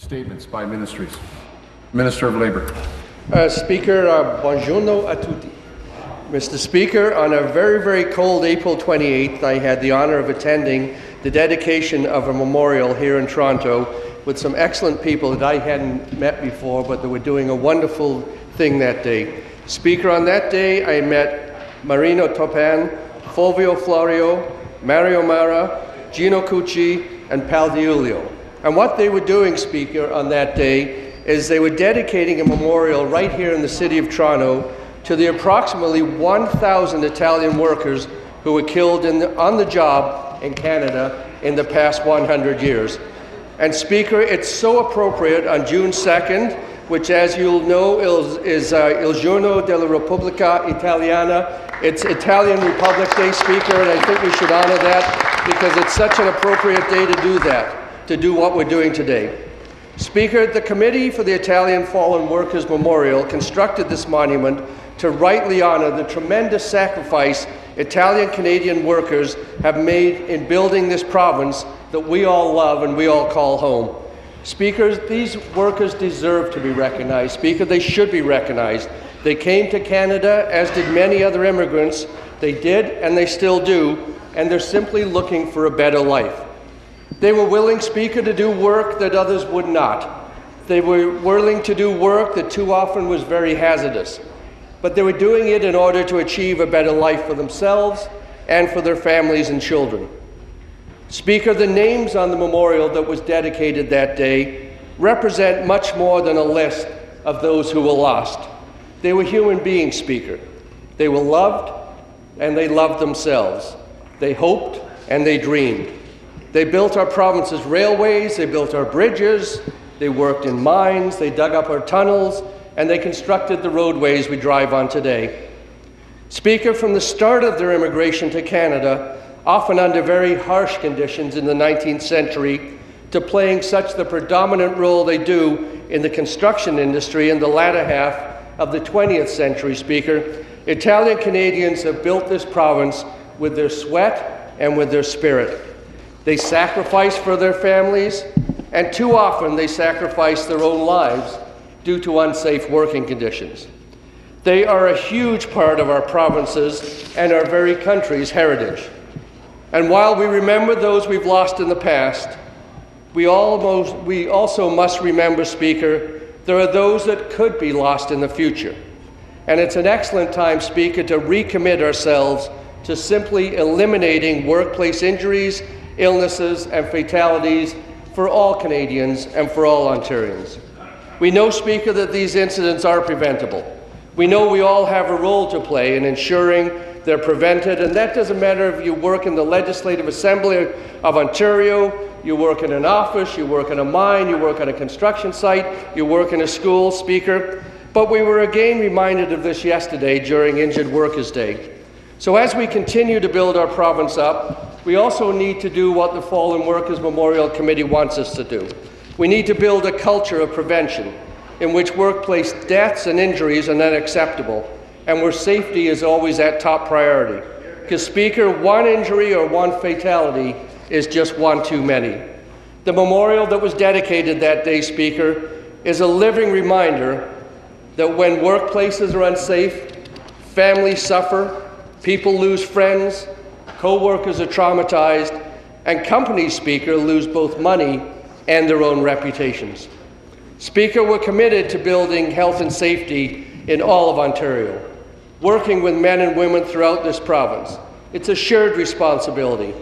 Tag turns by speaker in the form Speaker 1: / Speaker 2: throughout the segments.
Speaker 1: Statements by ministries. Minister of Labour.
Speaker 2: Speaker, buongiorno a tutti. Mr. Speaker, on a very, very cold April 28th, I had the honour of attending the dedication of a memorial here in Toronto with some excellent people that I hadn't met before, but that were doing a wonderful thing that day. Speaker, on that day, I met Marino Topan, Fulvio Florio, Mario Mara, Gino Cucci, and Pal Diulio. And what they were doing, Speaker, on that day is they were dedicating a memorial right here in the city of Toronto to the approximately 1,000 Italian workers who were killed on the job in Canada in the past 100 years. And Speaker, it's so appropriate on June 2nd, which, as you'll know, is Il Giorno della Repubblica Italiana. It's Italian Republic Day, Speaker, and I think we should honor that because it's such an appropriate day to do that, to do what we're doing today. Speaker, the Committee for the Italian Fallen Workers Memorial constructed this monument to rightly honor the tremendous sacrifice Italian-Canadian workers have made in building this province that we all love and we all call home. Speaker, these workers deserve to be recognized. Speaker, they should be recognized. They came to Canada, as did many other immigrants. They did, and they still do, and they're simply looking for a better life. They were willing, Speaker, to do work that others would not. They were willing to do work that too often was very hazardous. But they were doing it in order to achieve a better life for themselves and for their families and children. Speaker, the names on the memorial that was dedicated that day represent much more than a list of those who were lost. They were human beings, Speaker. They were loved, and they loved themselves. They hoped, and they dreamed. They built our province's railways, they built our bridges, they worked in mines, they dug up our tunnels, and they constructed the roadways we drive on today. Speaker, from the start of their immigration to Canada, often under very harsh conditions in the 19th century, to playing such the predominant role they do in the construction industry in the latter half of the 20th century, Speaker, Italian Canadians have built this province with their sweat and with their spirit. They sacrifice for their families, and too often they sacrifice their own lives due to unsafe working conditions. They are a huge part of our province's and our very country's heritage. And while we remember those we've lost in the past, we also must remember, Speaker, there are those that could be lost in the future. And it's an excellent time, Speaker, to recommit ourselves to simply eliminating workplace injuries, illnesses, and fatalities for all Canadians and for all Ontarians. We know, Speaker, that these incidents are preventable. We know we all have a role to play in ensuring they're prevented, and that doesn't matter if you work in the Legislative Assembly of Ontario, you work in an office, you work in a mine, you work on a construction site, you work in a school, Speaker. But we were again reminded of this yesterday during Injured Workers' Day. So as we continue to build our province up, we also need to do what the Fallen Workers Memorial Committee wants us to do. We need to build a culture of prevention in which workplace deaths and injuries are not acceptable and where safety is always at top priority. Because, Speaker, one injury or one fatality is just one too many. The memorial that was dedicated that day, Speaker, is a living reminder that when workplaces are unsafe, families suffer, people lose friends, co-workers are traumatized, and companies, Speaker, lose both money and their own reputations. Speaker, we're committed to building health and safety in all of Ontario, working with men and women throughout this province. It's a shared responsibility.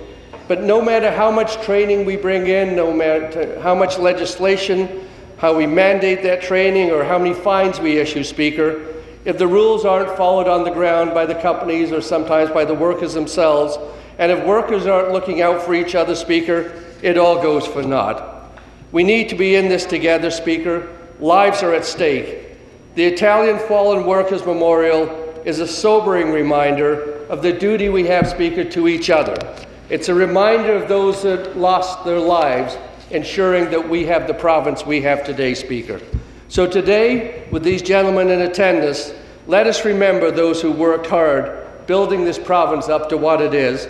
Speaker 2: But no matter how much training we bring in, no matter how much legislation, how we mandate that training, or how many fines we issue, Speaker, if the rules aren't followed on the ground by the companies or sometimes by the workers themselves, and if workers aren't looking out for each other, Speaker, it all goes for naught. We need to be in this together, Speaker. Lives are at stake. The Italian Fallen Workers Memorial is a sobering reminder of the duty we have, Speaker, to each other. It's a reminder of those that lost their lives, ensuring that we have the province we have today, Speaker. So today, with these gentlemen in attendance, let us remember those who worked hard building this province up to what it is,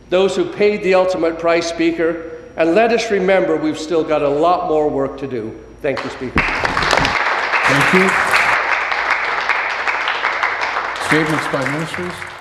Speaker 2: those who paid the ultimate price, Speaker, And let us remember we've still got a lot more work to do. Thank you, Speaker.
Speaker 1: Thank you. Statements by ministers.